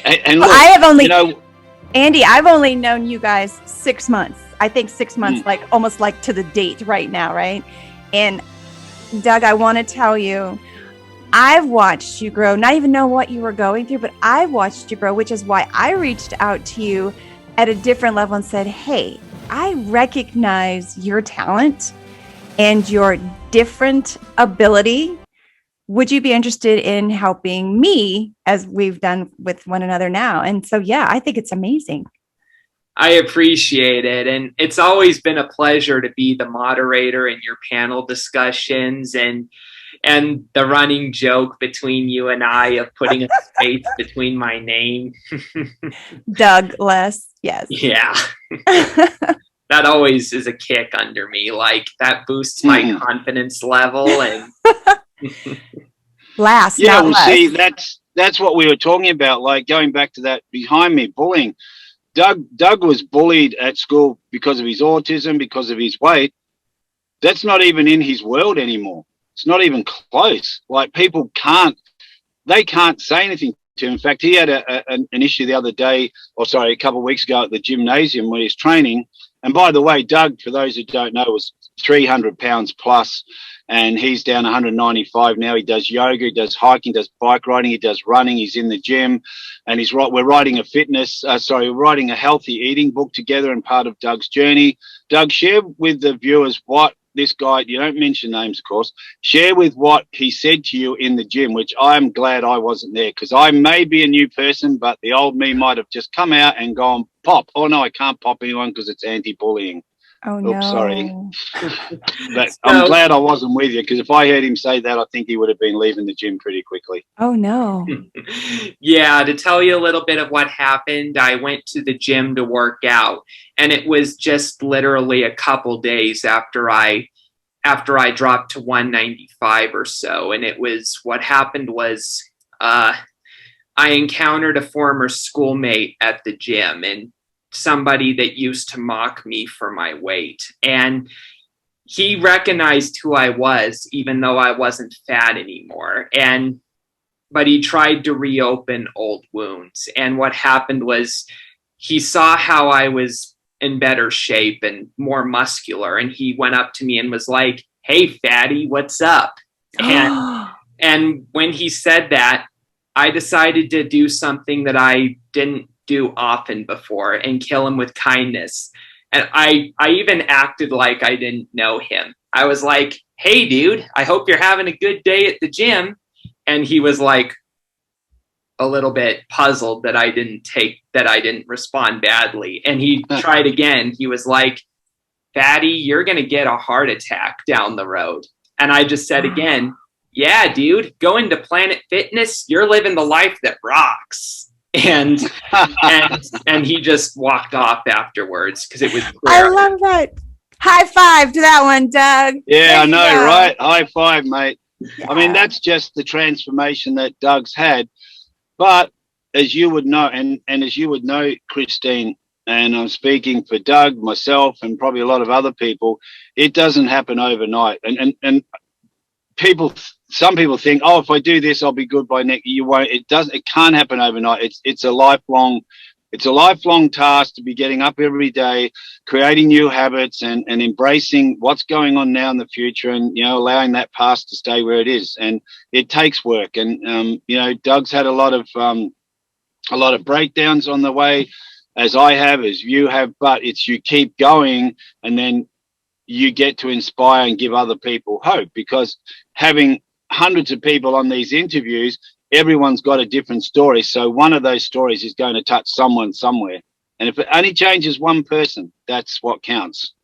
And Well, look, I have only, you know, Andy, I've only known you guys 6 months. I think 6 months, like almost like to the date right now, right? And Doug, I want to tell you, I've watched you grow, not even know what you were going through, but I've watched you grow, which is why I reached out to you at a different level and said, hey, I recognize your talent and your different ability. Would you be interested in helping me as we've done with one another now? And so, yeah, I think it's amazing. I appreciate it. And it's always been a pleasure to be the moderator in your panel discussions, and the running joke between you and I of putting a space between my name. Douglas, yes. Yeah. That always is a kick under me. Like, that boosts my confidence level. And last, yeah, not well, less. see, that's what we were talking about. Like going back to that behind me bullying. Doug was bullied at school because of his autism, because of his weight. That's not even in his world anymore. It's not even close. Like people can't say anything to him. In fact, he had an issue the other day, or sorry, a couple of weeks ago at the gymnasium where he's training. And by the way, Doug, for those who don't know, was 300 pounds plus, and he's down 195 now. He does yoga, he does hiking, does bike riding, he does running. He's in the gym, and we're writing we're writing a healthy eating book together, and part of Doug's journey. Doug, share with the viewers what this guy, you don't mention names, of course, share with what he said to you in the gym, which I'm glad I wasn't there, because I may be a new person, but the old me might have just come out and gone, pop. Oh, no, I can't pop anyone because it's anti-bullying. Oh, no. Oops, sorry. But I'm glad I wasn't with you, because if I heard him say that, I think he would have been leaving the gym pretty quickly. Oh, no. Yeah, to tell you a little bit of what happened, I went to the gym to work out, and it was just literally a couple days after I dropped to 195 or so. And what happened was I encountered a former schoolmate at the gym, and somebody that used to mock me for my weight. And he recognized who I was, even though I wasn't fat anymore. But he tried to reopen old wounds. And what happened was he saw how I was in better shape and more muscular. And he went up to me and was like, hey, fatty, what's up? And when he said that, I decided to do something that I didn't do often before and kill him with kindness. And I even acted like I didn't know him. I was like, hey, dude, I hope you're having a good day at the gym. And he was like a little bit puzzled that I didn't respond badly. And he tried again. He was like, fatty, you're going to get a heart attack down the road. And I just said again, yeah, dude, go into Planet Fitness. You're living the life that rocks. And he just walked off afterwards because it was clear. I love that. High five to that one, Doug. Yeah, I know, right? High five, mate. Yeah. I mean, that's just the transformation that Doug's had. But as you would know, and as you would know, Christine, and I'm speaking for Doug, myself, and probably a lot of other people, it doesn't happen overnight. And some people think, oh, if I do this, I'll be good by next. You won't. It can't happen overnight. It's a lifelong task to be getting up every day, creating new habits, and embracing what's going on now in the future, and allowing that past to stay where it is. And it takes work. And Doug's had a lot of breakdowns on the way, as I have, as you have. But it's you keep going, and then you get to inspire and give other people hope, because having hundreds of people on these interviews, everyone's got a different story. So one of those stories is going to touch someone somewhere. And if it only changes one person, that's what counts.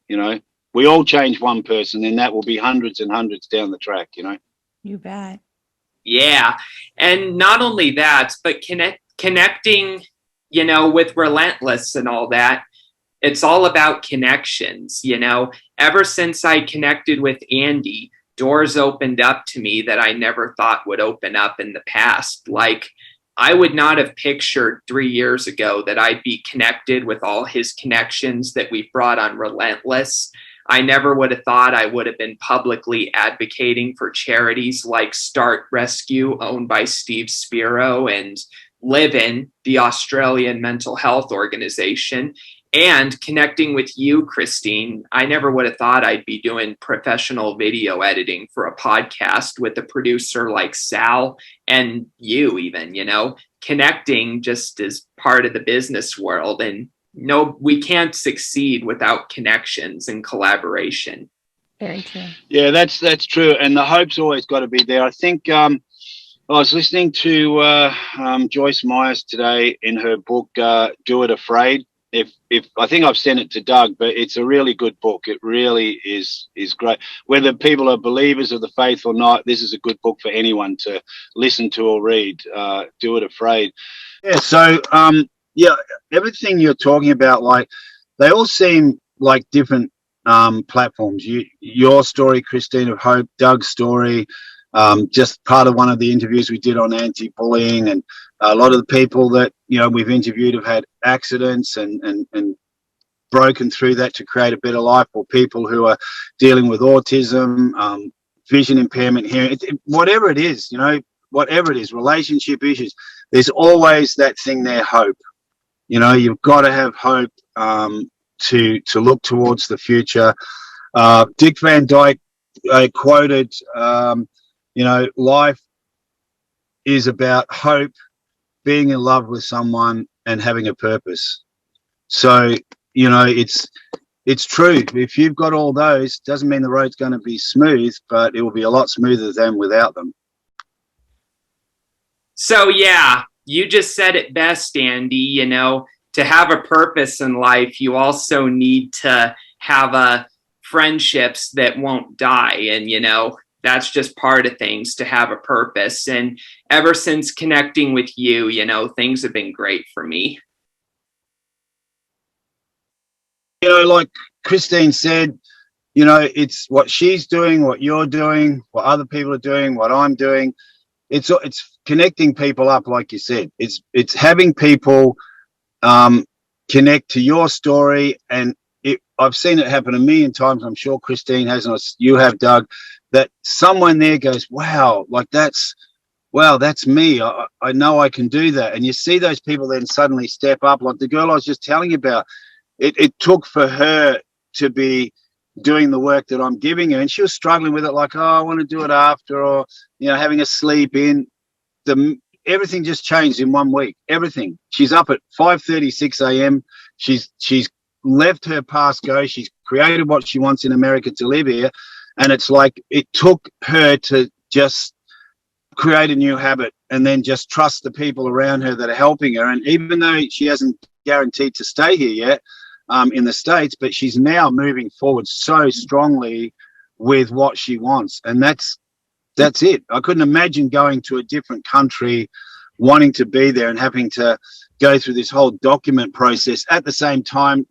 We all change one person, and that will be hundreds and hundreds down the track, You bet. Yeah. And not only that, but connecting, with Relentless and all that. It's all about connections. Ever since I connected with Andy, doors opened up to me that I never thought would open up in the past. Like, I would not have pictured 3 years ago that I'd be connected with all his connections that we've brought on Relentless. I never would have thought I would have been publicly advocating for charities like Start Rescue, owned by Steve Spiro, and live in, the Australian Mental Health Organization, and connecting with you, Christine. I never would have thought I'd be doing professional video editing for a podcast with a producer like Sal and you even, connecting just as part of the business world. And no, we can't succeed without connections and collaboration. Very true. Yeah, that's true. And the hope's always got to be there. I think I was listening to Joyce Myers today in her book, Do It Afraid. If I think I've sent it to Doug, but it's a really good book. It really is great. Whether people are believers of the faith or not, this is a good book for anyone to listen to or read. Do It Afraid. Yeah. So everything you're talking about, like, they all seem like different platforms. Your story, Christine, of hope, Doug's story, just part of one of the interviews we did on anti-bullying, and a lot of the people that we've interviewed have had accidents and broken through that to create a better life, or people who are dealing with autism, vision impairment, hearing, whatever it is, relationship issues. There's always that thing there, hope. You've got to have hope to look towards the future. Dick Van Dyke quoted, life is about hope, being in love with someone, and having a purpose. So, it's true. If you've got all those, doesn't mean the road's going to be smooth, but it will be a lot smoother than without them. So, yeah, you just said it best, Andy. To have a purpose in life, you also need to have friendships that won't die. And, that's just part of things, to have a purpose. And ever since connecting with you, things have been great for me. Like Christine said, it's what she's doing, what you're doing, what other people are doing, what I'm doing. It's connecting people up, like you said. It's having people connect to your story. And I've seen it happen a million times. I'm sure Christine has, and you have, Doug, that someone there goes, wow, that's me. I know I can do that. And you see those people then suddenly step up, like the girl I was just telling you about. It took for her to be doing the work that I'm giving her, and she was struggling with it, like, I want to do it after, or having a sleep in. Everything just changed in 1 week. Everything. She's up at 5:36 a.m. She's left her past go. She's created what she wants in America to live here. And it's like it took her to just create a new habit and then just trust the people around her that are helping her. And even though she hasn't guaranteed to stay here yet in the States, but she's now moving forward so strongly with what she wants. And that's it. I couldn't imagine going to a different country, wanting to be there and having to go through this whole document process at the same time,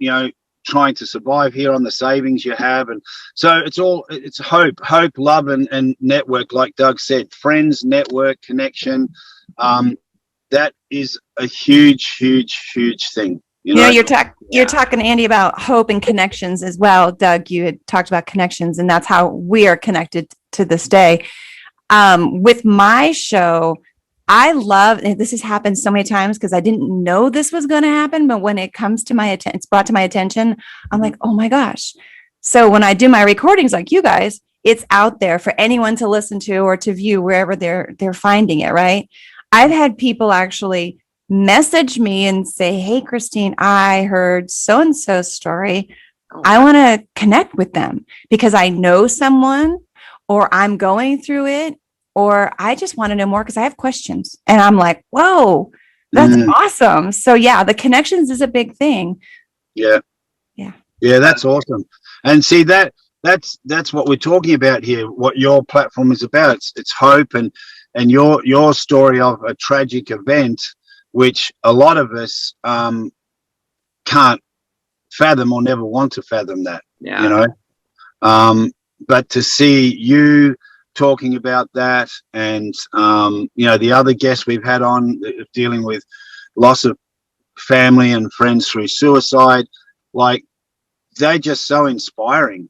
trying to survive here on the savings you have. And so it's hope, love, and network, like Doug said, friends, network, connection. That is a huge thing. You're talking, Andy, about hope and connections as well. Doug, you had talked about connections, and that's how we are connected to this day. With my show, I love, and this has happened so many times because I didn't know this was going to happen, but when it comes to it's brought to my attention, I'm like, oh my gosh. So when I do my recordings, like you guys, it's out there for anyone to listen to or to view wherever they're finding it, right? I've had people actually message me and say, hey, Christine, I heard so-and-so's story. I want to connect with them because I know someone, or I'm going through it, or I just want to know more because I have questions. And I'm like, whoa, that's awesome. So yeah, the connections is a big thing. Yeah, that's awesome. And see, that's what we're talking about here, what your platform is about. It's hope, and your story of a tragic event, which a lot of us can't fathom or never want to fathom that. But to see you talking about that, and the other guests we've had on dealing with loss of family and friends through suicide, like, they're just so inspiring.